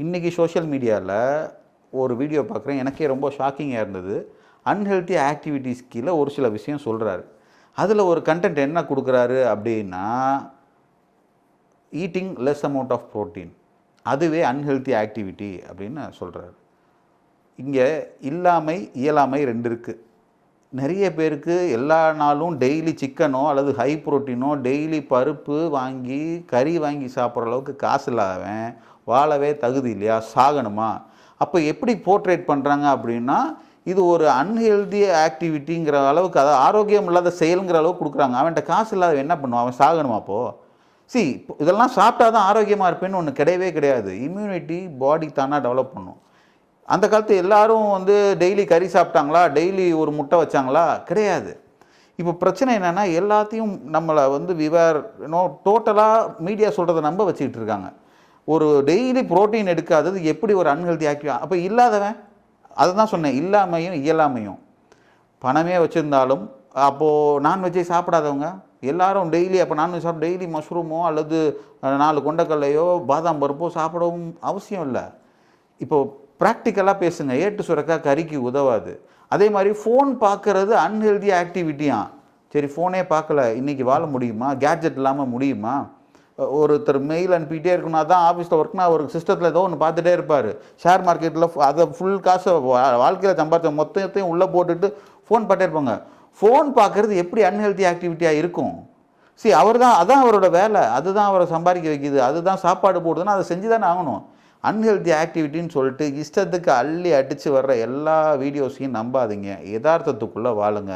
இன்றைக்கி சோஷியல் மீடியாவில் ஒரு வீடியோ பார்க்குறேன், எனக்கே ரொம்ப ஷாக்கிங்காக இருந்தது. அன்ஹெல்த்தி ஆக்டிவிட்டீஸ் கீழே ஒரு சில விஷயம் சொல்கிறாரு. அதில் ஒரு கண்டென்ட் என்ன கொடுக்குறாரு அப்படின்னா, eating less amount of protein, அதுவே அன்ஹெல்த்தி ஆக்டிவிட்டி அப்படின்னு சொல்கிறாரு. இங்கே இல்லாமை இயலாமை ரெண்டு இருக்குது. நிறைய பேருக்கு எல்லா நாளும் டெய்லி சிக்கனோ அல்லது ஹை ப்ரோட்டீனோ டெய்லி பருப்பு வாங்கி கறி வாங்கி சாப்பிட்ற அளவுக்கு காசு இல்லாதவன் வாழவே தகுதி இல்லையா, சாகணுமா? அப்போ எப்படி போர்ட்ரேட் பண்ணுறாங்க அப்படின்னா, இது ஒரு அன்ஹெல்தி ஆக்டிவிட்டிங்கிற அளவுக்கு, அதாவது ஆரோக்கியம் இல்லாத செயலுங்கிற அளவுக்கு கொடுக்குறாங்க. அவன்கிட்ட காசு இல்லாதவன் என்ன பண்ணுவான்? அவன் சாகணுமா? அப்போது இதெல்லாம் சாப்பிட்டா தான் ஆரோக்கியமாக இருப்பேன்னு ஒன்று கிடையவே கிடையாது. இம்யூனிட்டி பாடி தானாக டெவலப் பண்ணும். அந்த காலத்து எல்லாரும் டெய்லி கறி சாப்பிட்டாங்களா, டெய்லி ஒரு முட்டை வச்சாங்களா? கிடையாது. இப்போ பிரச்சனை என்னென்னா, எல்லாத்தையும் நம்மளை டோட்டலாக மீடியா சொல்கிறத நம்ப வச்சுக்கிட்டு இருக்காங்க. ஒரு டெய்லி புரோட்டீன் எடுக்காதது எப்படி ஒரு அன்ஹெல்தி ஆக்டிவ்? அப்போ இல்லாதவன், அதை தான் சொன்னேன், இல்லாமையும் இயலாமையும். பணமே வச்சுருந்தாலும் அப்போது நான்வெஜ்ஜை சாப்பிடாதவங்க எல்லாரும் டெய்லி, அப்போ நான்வெஜ் சாப்பிட டெய்லி மஷ்ரூமோ அல்லது 4 கொண்டக்கல்லையோ பாதாம் பருப்போ சாப்பிடவும் அவசியம் இல்லை. இப்போது ப்ராக்டிக்கலாக பேசுங்க. ஏட்டு சுரக்கா கறிக்கு உதவாது. அதே மாதிரி ஃபோன் பார்க்குறது அன்ஹெல்தி ஆக்டிவிட்டியான். சரி, ஃபோனே பார்க்கல, இன்றைக்கி வாழ முடியுமா? கேட்ஜெட் இல்லாமல் முடியுமா? ஒருத்தர் மெயில் அனுப்பிகிட்டே இருக்கணும். அதான் ஆஃபீஸில் ஒர்க்னா அவருக்கு சிஸ்டத்தில் ஏதோ ஒன்று பார்த்துட்டே இருப்பார். ஷேர் மார்க்கெட்டில் அதை ஃபுல் காசை வாழ்க்கையில் சம்பாதிச்ச மொத்தத்தையும் உள்ளே போட்டுட்டு ஃபோன் பார்த்துட்டே இருப்பாங்க. ஃபோன் பார்க்குறது எப்படி அன்ஹெல்தி ஆக்டிவிட்டியாக இருக்கும்? அதான் அவரோட வேலை, அதுதான் அவரை சம்பாதிக்க வைக்கிது, அதுதான் சாப்பாடு போடுதுன்னா அதை செஞ்சு தானே ஆகணும். அன்ஹெல்தி ஆக்டிவிட்டின்னு சொல்லிட்டு இஷ்டத்துக்கு அள்ளி அடித்து வர்ற எல்லா வீடியோஸையும் நம்பாதீங்க. யதார்த்தத்துக்குள்ளே வாழுங்க.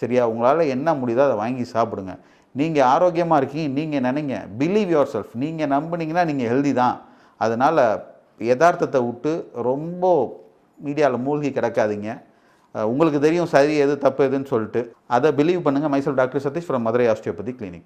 சரியா? உங்களால் என்ன முடியுதோ அதை வாங்கி சாப்பிடுங்க. நீங்கள் ஆரோக்கியமாக இருக்கீங்க, நீங்கள் நினைங்க. Believe your self. நீங்கள் நம்புனீங்கன்னா நீங்கள் ஹெல்தி தான். அதனால் யதார்த்தத்தை விட்டு ரொம்ப மீடியாவில் மூழ்கி கிடக்காதீங்க. உங்களுக்கு தெரியும் சரி எது தப்பு எதுன்னு சொல்லிட்டு அதை பிலீவ் பண்ணுங்கள். Myself doctor Satish from Madurai osteopathy clinic.